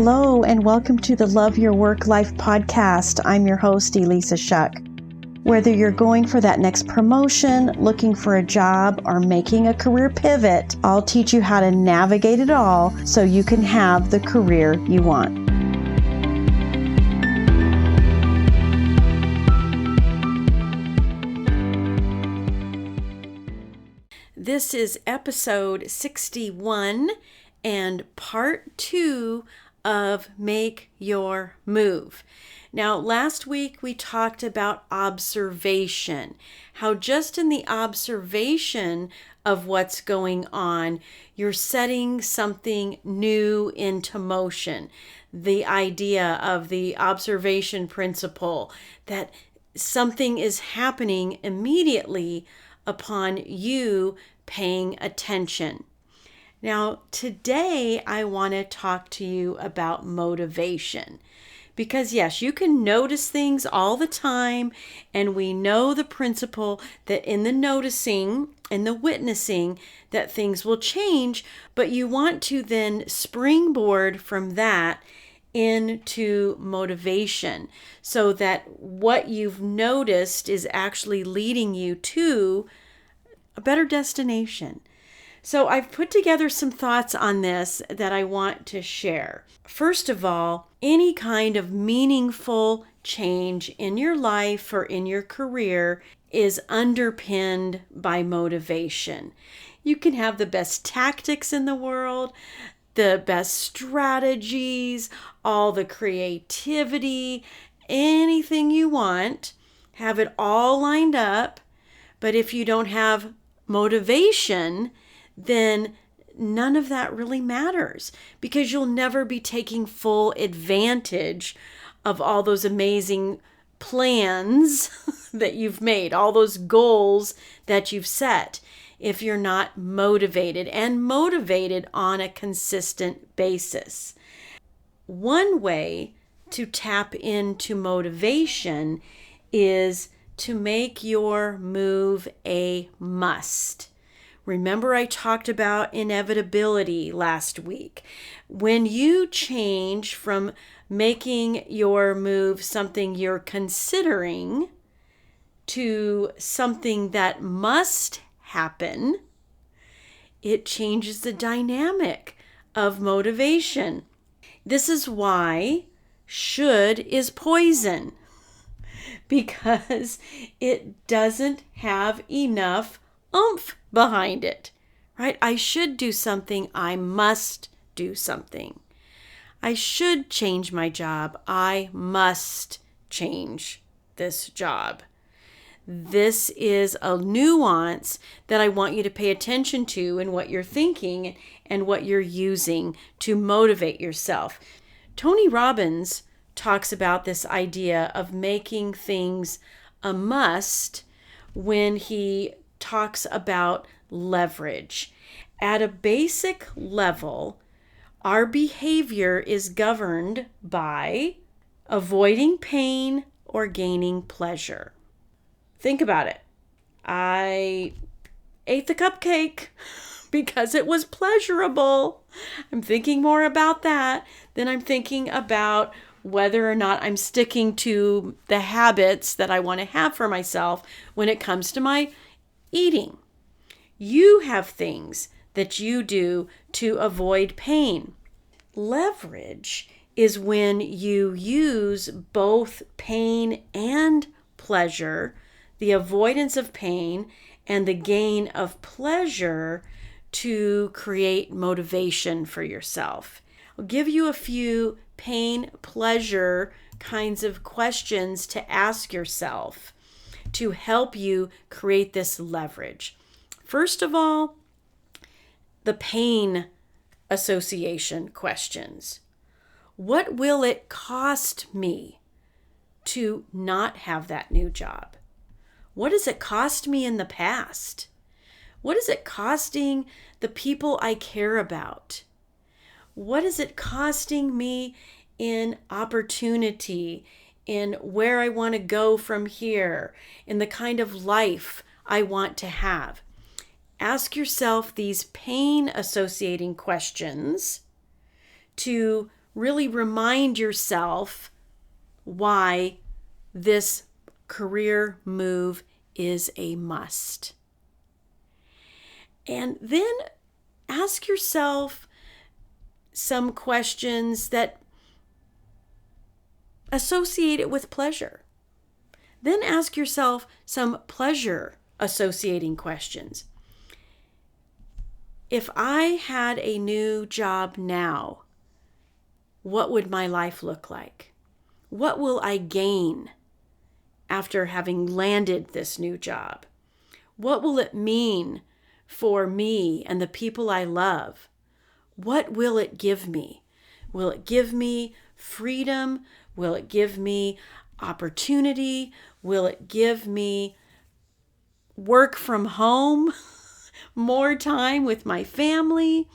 Hello, and welcome to the Love Your Work Life podcast. I'm your host, Elissa Shuck. Whether you're going for that next promotion, looking for a job, or making a career pivot, I'll teach you how to navigate it all so you can have the career you want. This is episode 61 and part 2 of Make Your Move. Now, last week we talked about observation, how just in the observation of what's going on, you're setting something new into motion. The idea of the observation principle, that something is happening immediately upon you paying attention. Now, today I want to talk to you about motivation. Because yes, you can notice things all the time, and we know the principle that in the noticing and the witnessing that things will change, but you want to then springboard from that into motivation so that what you've noticed is actually leading you to a better destination. So I've put together some thoughts on this that I want to share. First of all, any kind of meaningful change in your life or in your career is underpinned by motivation. You can have the best tactics in the world, the best strategies, all the creativity, anything you want, have it all lined up. But if you don't have motivation, then none of that really matters, because you'll never be taking full advantage of all those amazing plans that you've made, all those goals that you've set, if you're not motivated and motivated on a consistent basis. One way to tap into motivation is to make your move a must. Remember, I talked about inevitability last week. When you change from making your move something you're considering to something that must happen, it changes the dynamic of motivation. This is why should is poison, because it doesn't have enough oomph behind it, right? I should do something. I must do something. I should change my job. I must change this job. This is a nuance that I want you to pay attention to in what you're thinking and what you're using to motivate yourself. Tony Robbins talks about this idea of making things a must when he talks about leverage. At a basic level, our behavior is governed by avoiding pain or gaining pleasure. Think about it. I ate the cupcake because it was pleasurable. I'm thinking more about that than I'm thinking about whether or not I'm sticking to the habits that I want to have for myself when it comes to my eating. You have things that you do to avoid pain. Leverage is when you use both pain and pleasure, the avoidance of pain and the gain of pleasure, to create motivation for yourself. I'll give you a few pain, pleasure kinds of questions to ask yourself to help you create this leverage. First of all, the pain association questions. What will it cost me to not have that new job? What has it cost me in the past? What is it costing the people I care about? What is it costing me in opportunity, in where I want to go from here, in the kind of life I want to have? Ask yourself these pain associating questions to really remind yourself why this career move is a must. And then ask yourself some questions that associate it with pleasure. Then ask yourself some pleasure associating questions. If I had a new job now, what would my life look like? What will I gain after having landed this new job? What will it mean for me and the people I love? What will it give me? Will it give me freedom? Will it give me opportunity? Will it give me work from home? More time with my family?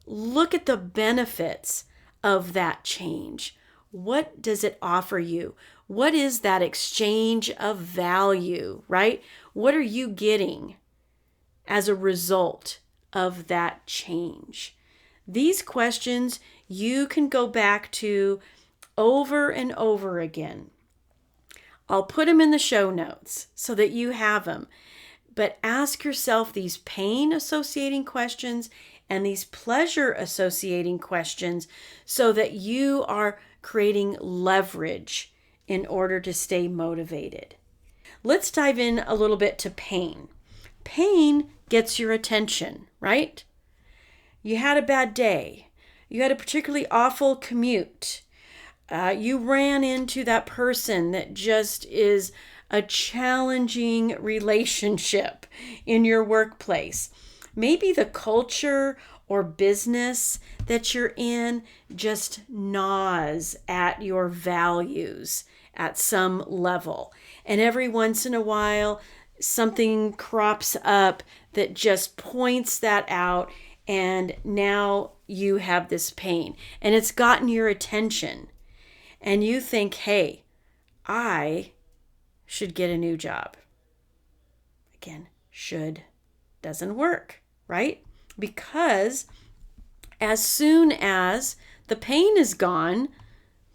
Look at the benefits of that change. What does it offer you? What is that exchange of value, right? What are you getting as a result of that change? These questions you can go back to over and over again. I'll put them in the show notes so that you have them. But ask yourself these pain associating questions and these pleasure associating questions so that you are creating leverage in order to stay motivated. Let's dive in a little bit to pain. Pain gets your attention, right? You had a bad day. You had a particularly awful commute. You ran into that person that just is a challenging relationship in your workplace. Maybe the culture or business that you're in just gnaws at your values at some level. And every once in a while, something crops up that just points that out, and now you have this pain. And it's gotten your attention. And you think, hey, I should get a new job. Again, should doesn't work, right? Because as soon as the pain is gone,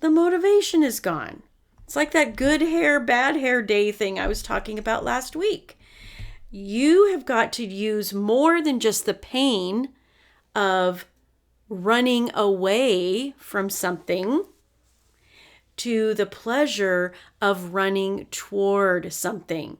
the motivation is gone. It's like that good hair, bad hair day thing I was talking about last week. You have got to use more than just the pain of running away from something to the pleasure of running toward something.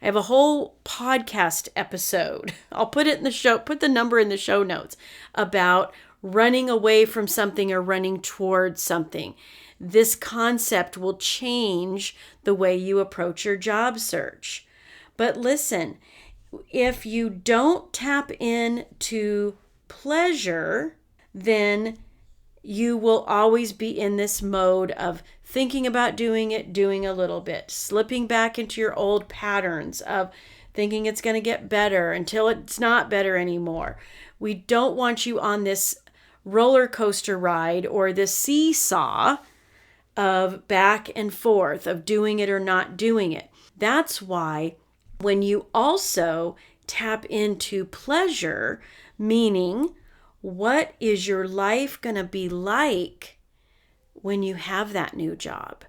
I have a whole podcast episode. I'll put it in the show, put the number in the show notes about running away from something or running toward something. This concept will change the way you approach your job search. But listen, if you don't tap into pleasure, then you will always be in this mode of thinking about doing it, doing a little bit, slipping back into your old patterns of thinking it's going to get better until it's not better anymore. We don't want you on this roller coaster ride or this seesaw of back and forth of doing it or not doing it. That's why when you also tap into pleasure, meaning what is your life going to be like when you have that new job,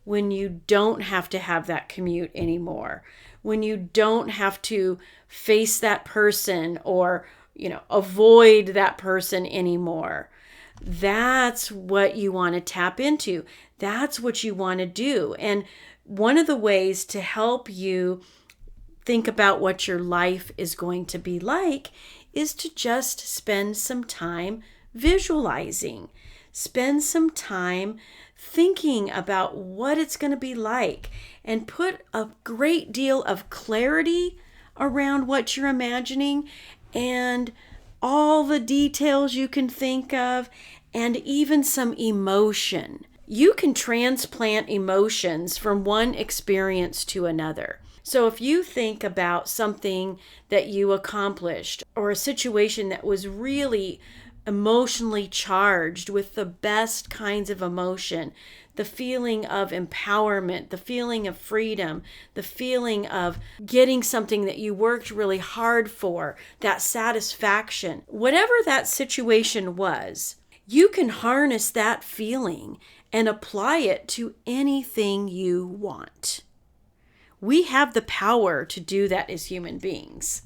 when you don't have to have that commute anymore, when you don't have to face that person or, avoid that person anymore. That's what you want to tap into. That's what you want to do. And one of the ways to help you think about what your life is going to be like is to just spend some time visualizing. Spend some time thinking about what it's going to be like and put a great deal of clarity around what you're imagining and all the details you can think of and even some emotion. You can transplant emotions from one experience to another. So if you think about something that you accomplished or a situation that was really emotionally charged with the best kinds of emotion, the feeling of empowerment, the feeling of freedom, the feeling of getting something that you worked really hard for, that satisfaction, whatever that situation was, you can harness that feeling and apply it to anything you want. We have the power to do that as human beings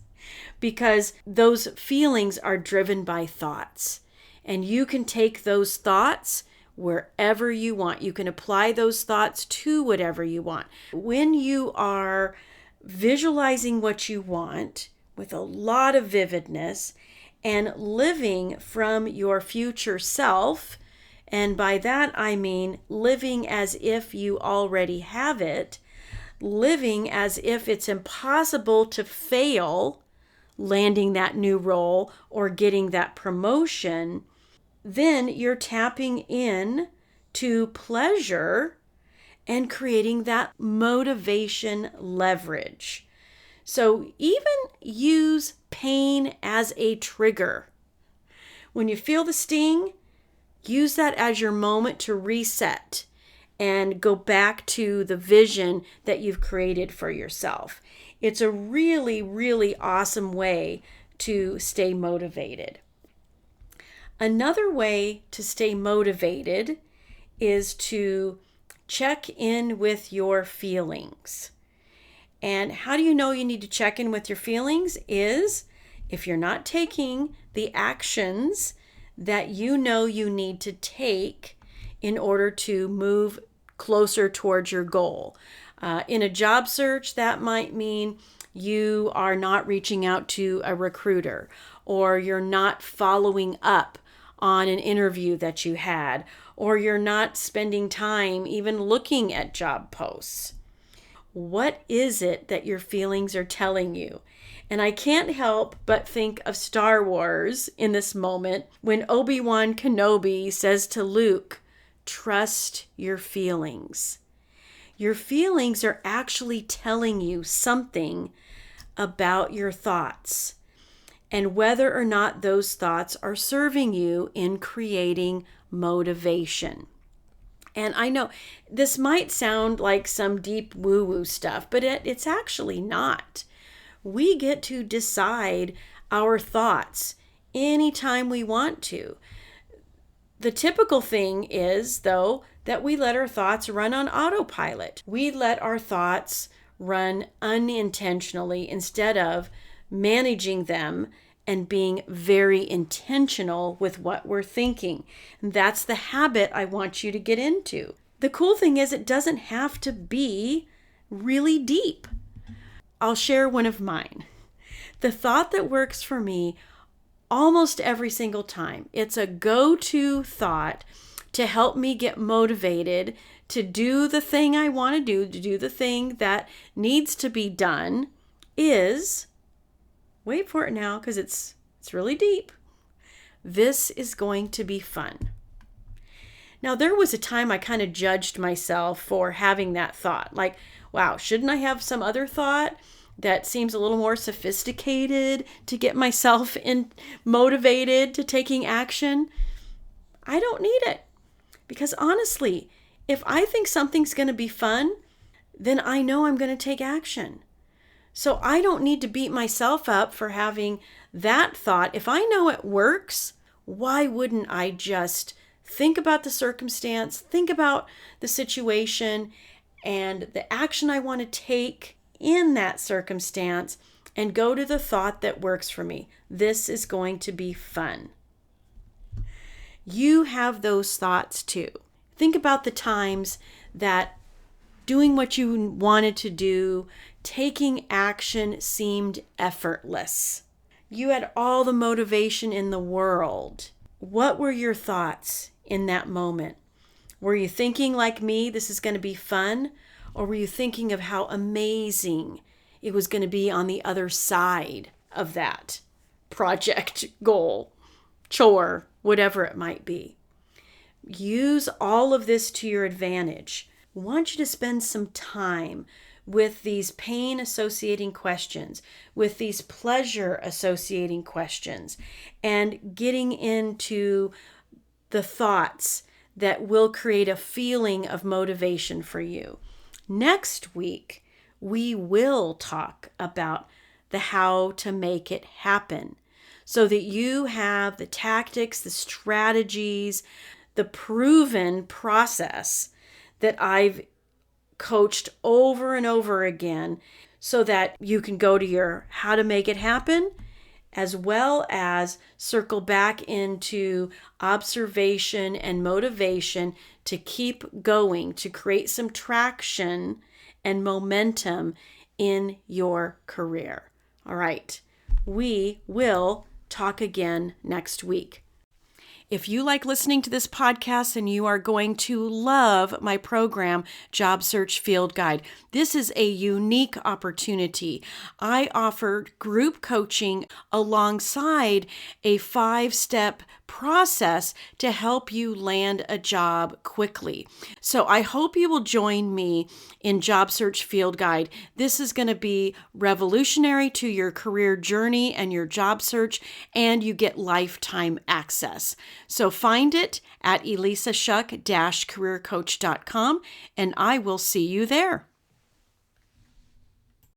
because those feelings are driven by thoughts. And you can take those thoughts wherever you want. You can apply those thoughts to whatever you want. When you are visualizing what you want with a lot of vividness and living from your future self, and by that I mean living as if you already have it, living as if it's impossible to fail landing that new role or getting that promotion, then you're tapping in to pleasure and creating that motivation leverage. So even use pain as a trigger. When you feel the sting, use that as your moment to reset and go back to the vision that you've created for yourself. It's a really, really awesome way to stay motivated. Another way to stay motivated is to check in with your feelings. And how do you know you need to check in with your feelings? Is if you're not taking the actions that you know you need to take in order to move closer towards your goal. In a job search, that might mean you are not reaching out to a recruiter, or you're not following up on an interview that you had, or you're not spending time even looking at job posts. What is it that your feelings are telling you? And I can't help but think of Star Wars in this moment when Obi-Wan Kenobi says to Luke, "Trust your feelings." Your feelings are actually telling you something about your thoughts and whether or not those thoughts are serving you in creating motivation. And I know this might sound like some deep woo-woo stuff, but it's actually not. We get to decide our thoughts anytime we want to. The typical thing is, though, that we let our thoughts run on autopilot. We let our thoughts run unintentionally instead of managing them and being very intentional with what we're thinking. And that's the habit I want you to get into. The cool thing is it doesn't have to be really deep. I'll share one of mine. The thought that works for me almost every single time. It's a go-to thought to help me get motivated to do the thing I want to do the thing that needs to be done is, wait for it now because it's really deep, this is going to be fun. Now, there was a time I kind of judged myself for having that thought. Like, wow, shouldn't I have some other thought that seems a little more sophisticated to get myself motivated to taking action? I don't need it. Because honestly, if I think something's going to be fun, then I know I'm going to take action. So I don't need to beat myself up for having that thought. If I know it works, why wouldn't I just think about the circumstance, think about the situation and the action I want to take in that circumstance and go to the thought that works for me. This is going to be fun. You have those thoughts too. Think about the times that doing what you wanted to do, taking action seemed effortless. You had all the motivation in the world. What were your thoughts in that moment? Were you thinking like me, this is going to be fun? Or were you thinking of how amazing it was going to be on the other side of that project, goal, chore, whatever it might be? Use all of this to your advantage. I want you to spend some time with these pain associating questions, with these pleasure associating questions, and getting into the thoughts that will create a feeling of motivation for you. Next week, we will talk about the how to make it happen. so that you have the tactics, the strategies, the proven process that I've coached over and over again, so that you can go to your how to make it happen, as well as circle back into observation and motivation to keep going, to create some traction and momentum in your career. All right, we will talk again next week. If you like listening to this podcast, and you are going to love my program, Job Search Field Guide. This is a unique opportunity. I offer group coaching alongside a 5-step process to help you land a job quickly. So I hope you will join me in Job Search Field Guide. This is going to be revolutionary to your career journey and your job search, and you get lifetime access. So find it at elissashuck-careercoach.com, and I will see you there.